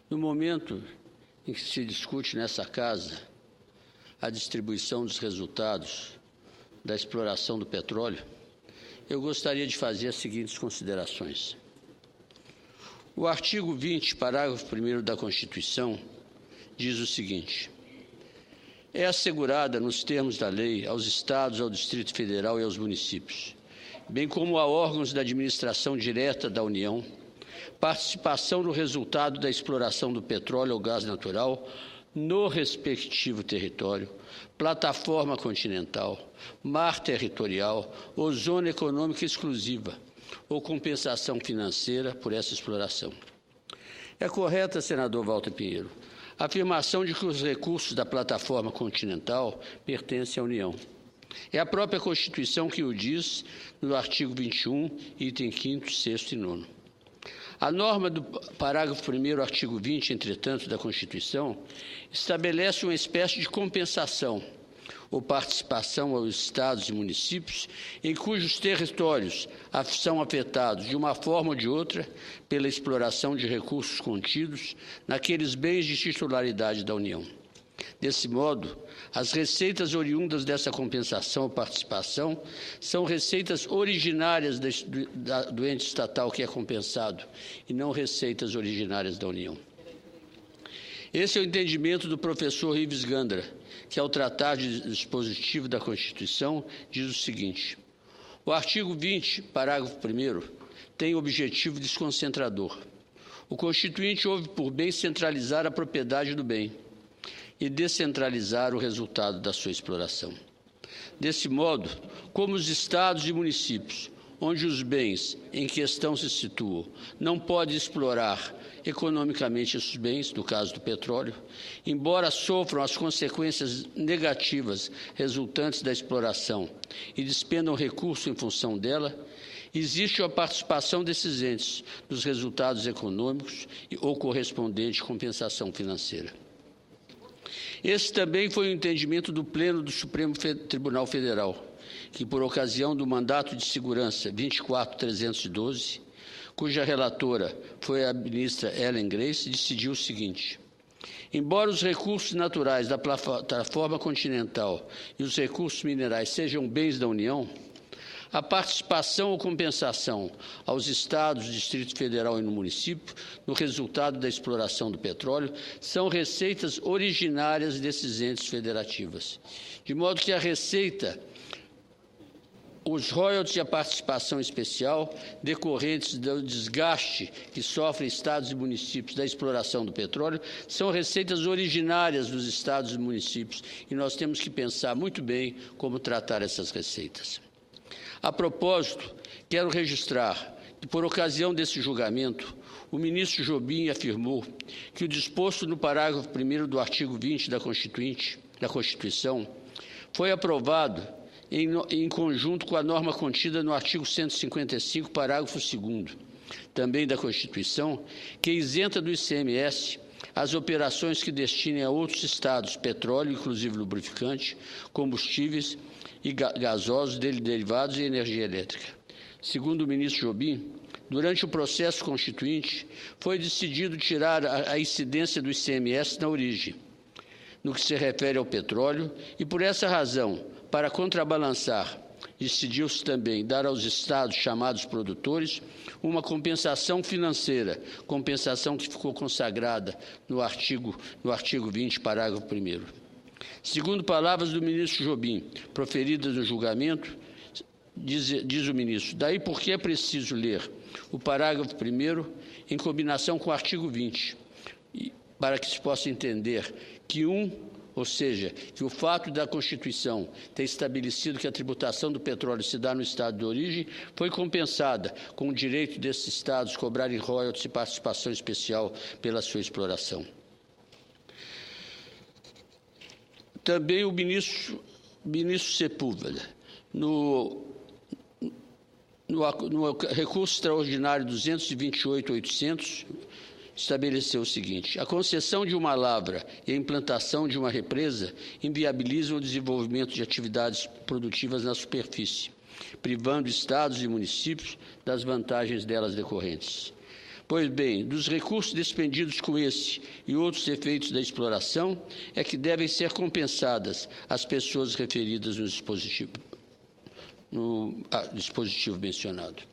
No momento em que se discute nessa Casa a distribuição dos resultados da exploração do petróleo, eu gostaria de fazer as seguintes considerações. O artigo 20, parágrafo 1º da Constituição, diz o seguinte: é assegurada, nos termos da lei, aos Estados, ao Distrito Federal e aos municípios, bem como a órgãos da administração direta da União, participação no resultado da exploração do petróleo ou gás natural no respectivo território, plataforma continental, mar territorial ou zona econômica exclusiva, ou compensação financeira por essa exploração. É correta, senador Walter Pinheiro, a afirmação de que os recursos da plataforma continental pertencem à União. É a própria Constituição que o diz no artigo 21, item 5º, 6º e 9º. A norma do parágrafo 1º, artigo 20, entretanto, da Constituição, estabelece uma espécie de compensação ou participação aos Estados e municípios em cujos territórios são afetados, de uma forma ou de outra, pela exploração de recursos contidos naqueles bens de titularidade da União. Desse modo, as receitas oriundas dessa compensação ou participação são receitas originárias do ente estatal que é compensado e não receitas originárias da União. Esse é o entendimento do professor Ives Gandra, que, ao tratar de dispositivo da Constituição, diz o seguinte: o artigo 20, parágrafo 1º, tem objetivo desconcentrador. O Constituinte houve por bem centralizar a propriedade do bem e descentralizar o resultado da sua exploração. Desse modo, como os Estados e municípios, onde os bens em questão se situam, não podem explorar economicamente esses bens, no caso do petróleo, embora sofram as consequências negativas resultantes da exploração e despendam recursos em função dela, existe a participação desses entes nos resultados econômicos ou correspondente compensação financeira. Esse também foi o entendimento do Pleno do Supremo Tribunal Federal, que, por ocasião do mandato de segurança 24312, cuja relatora foi a ministra Ellen Grace, decidiu o seguinte: embora os recursos naturais da plataforma continental e os recursos minerais sejam bens da União, a participação ou compensação aos Estados, Distrito Federal e no município, no resultado da exploração do petróleo, são receitas originárias desses entes federativos. De modo que a receita, os royalties e a participação especial decorrentes do desgaste que sofrem Estados e municípios da exploração do petróleo são receitas originárias dos Estados e municípios e nós temos que pensar muito bem como tratar essas receitas. A propósito, quero registrar que, por ocasião desse julgamento, o ministro Jobim afirmou que o disposto no parágrafo 1º do artigo 20 da Constituição foi aprovado em conjunto com a norma contida no artigo 155, parágrafo 2º, também da Constituição, que isenta do ICMS as operações que destinem a outros estados petróleo, inclusive lubrificante, combustíveis e gasosos, derivados e energia elétrica. Segundo o ministro Jobim, durante o processo constituinte, foi decidido tirar a incidência do ICMS na origem, no que se refere ao petróleo, e por essa razão, para contrabalançar, decidiu-se também dar aos estados chamados produtores uma compensação financeira, compensação que ficou consagrada no artigo 20, parágrafo 1º. Segundo palavras do ministro Jobim, proferidas no julgamento, diz o ministro: daí porque é preciso ler o parágrafo 1º em combinação com o artigo 20, para que se possa entender que ou seja, que o fato da Constituição ter estabelecido que a tributação do petróleo se dá no estado de origem foi compensada com o direito desses estados cobrarem royalties e participação especial pela sua exploração. Também o ministro Sepúlveda, no recurso extraordinário 228.800, estabeleceu o seguinte: a concessão de uma lavra e a implantação de uma represa inviabilizam o desenvolvimento de atividades produtivas na superfície, privando estados e municípios das vantagens delas decorrentes. Pois bem, dos recursos despendidos com esse e outros efeitos da exploração é que devem ser compensadas as pessoas referidas no dispositivo mencionado.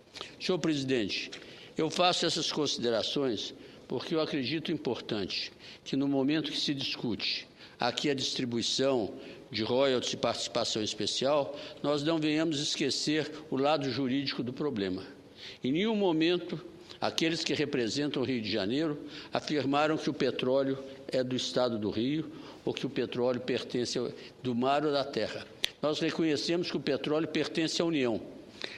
Senhor presidente, eu faço essas considerações porque eu acredito importante que no momento que se discute aqui a distribuição de royalties e participação especial, nós não venhamos esquecer o lado jurídico do problema. Em nenhum momento, aqueles que representam o Rio de Janeiro afirmaram que o petróleo é do Estado do Rio ou que o petróleo pertence do mar ou da terra. Nós reconhecemos que o petróleo pertence à União,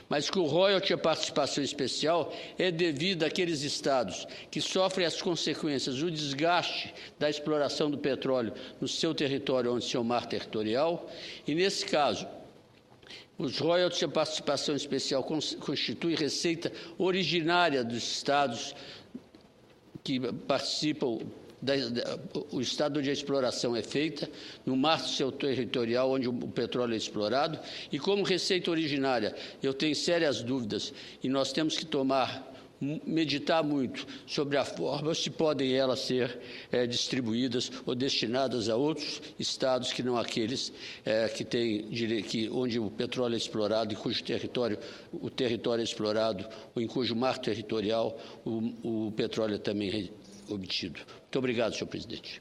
mas que o royalty e a participação especial é devido àqueles estados que sofrem as consequências, o desgaste da exploração do petróleo no seu território, onde seu mar territorial, e, nesse caso, os royalties e a participação especial constituem receita originária dos estados que participam, o estado onde a exploração é feita, no mar do seu territorial, onde o petróleo é explorado, e como receita originária, eu tenho sérias dúvidas, e nós temos que meditar muito sobre a forma, se podem elas ser distribuídas ou destinadas a outros estados que não aqueles onde o petróleo é explorado e cujo o território é explorado, ou em cujo mar territorial o petróleo é também obtido. Muito obrigado, senhor presidente.